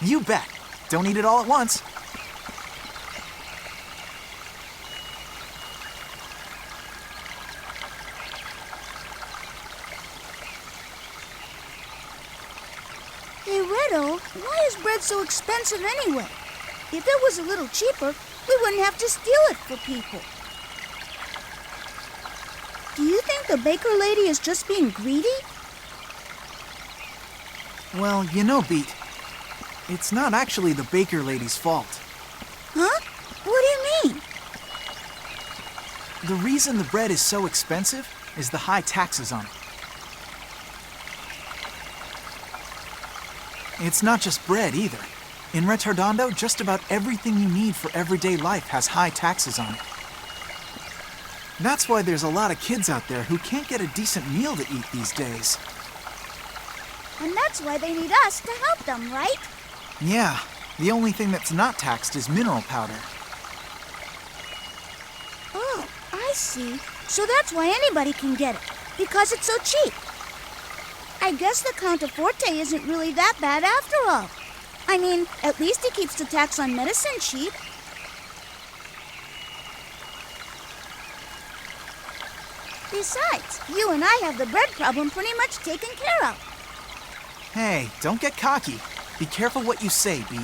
You bet. Don't eat it all at once. Hey, Redo, why is bread so expensive anyway? If it was a little cheaper, we wouldn't have to steal it for people. Do you think the baker lady is just being greedy? Well, you know, Beat, it's not actually the baker lady's fault. Huh? What do you mean? The reason the bread is so expensive is the high taxes on it. It's not just bread either. In Retardondo, just about everything you need for everyday life has high taxes on it. That's why there's a lot of kids out there who can't get a decent meal to eat these days. And that's why they need us to help them, right? Yeah, the only thing that's not taxed is mineral powder. Oh, I see. So that's why anybody can get it, because it's so cheap. I guess the Count Forte isn't really that bad after all. I mean, at least he keeps the tax on medicine cheap. Besides, you and I have the bread problem pretty much taken care of. Hey, don't get cocky. Be careful what you say, Beat.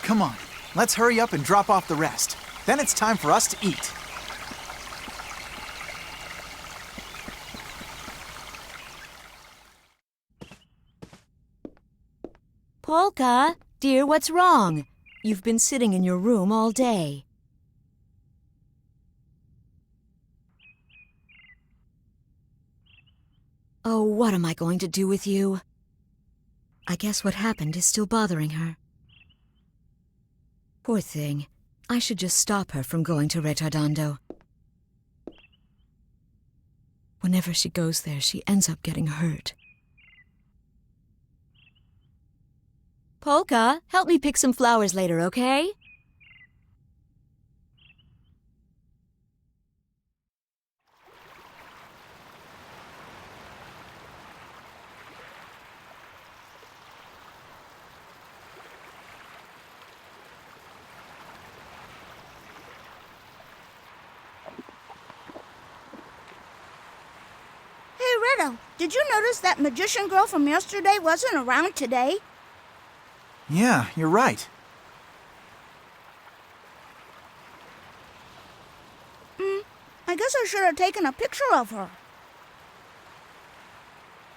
Come on, let's hurry up and drop off the rest. Then it's time for us to eat. Polka, dear, what's wrong? You've been sitting in your room all day. Oh, what am I going to do with you? I guess what happened is still bothering her. Poor thing. I should just stop her from going to Retardondo. Whenever she goes there, she ends up getting hurt. Polka, help me pick some flowers later, okay? Hey, Redo, did you notice that magician girl from yesterday wasn't around today? Yeah, you're right. I guess I should have taken a picture of her.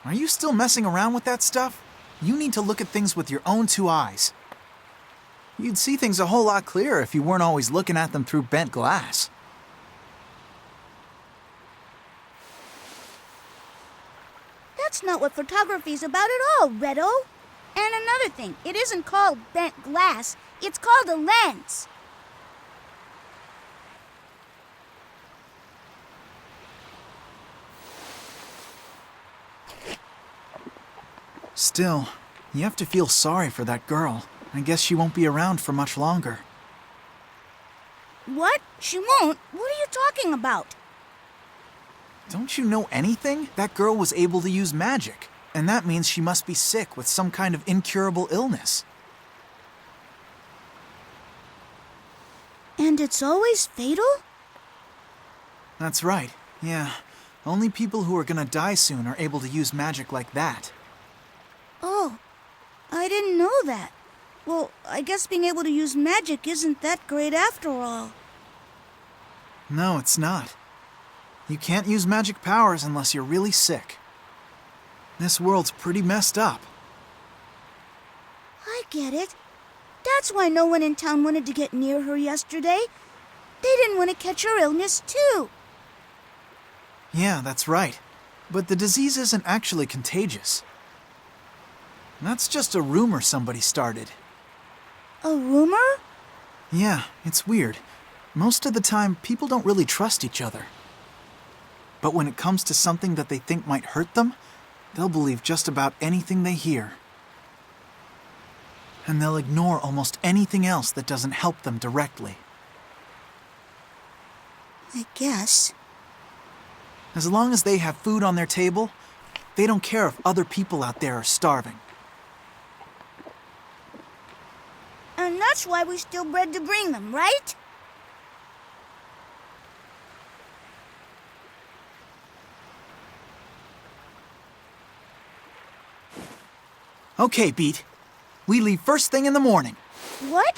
Are you still messing around with that stuff? You need to look at things with your own two eyes. You'd see things a whole lot clearer if you weren't always looking at them through bent glass. That's not what photography's about at all, Redo. And another thing, it isn't called bent glass, it's called a lens. Still, you have to feel sorry for that girl. I guess she won't be around for much longer. What? She won't? What are you talking about? Don't you know anything? That girl was able to use magic, and that means she must be sick with some kind of incurable illness. And it's always fatal? That's right, yeah. Only people who are gonna die soon are able to use magic like that. Oh, I didn't know that. Well, I guess being able to use magic isn't that great after all. No, it's not. You can't use magic powers unless you're really sick. This world's pretty messed up. I get it. That's why no one in town wanted to get near her yesterday. They didn't want to catch her illness, too. Yeah, that's right. But the disease isn't actually contagious. That's just a rumor somebody started. A rumor? Yeah, it's weird. Most of the time, people don't really trust each other. But when it comes to something that they think might hurt them, they'll believe just about anything they hear. And they'll ignore almost anything else that doesn't help them directly. I guess. As long as they have food on their table, they don't care if other people out there are starving. And that's why we steal bread to bring them, right? Okay, Beat. We leave first thing in the morning. What?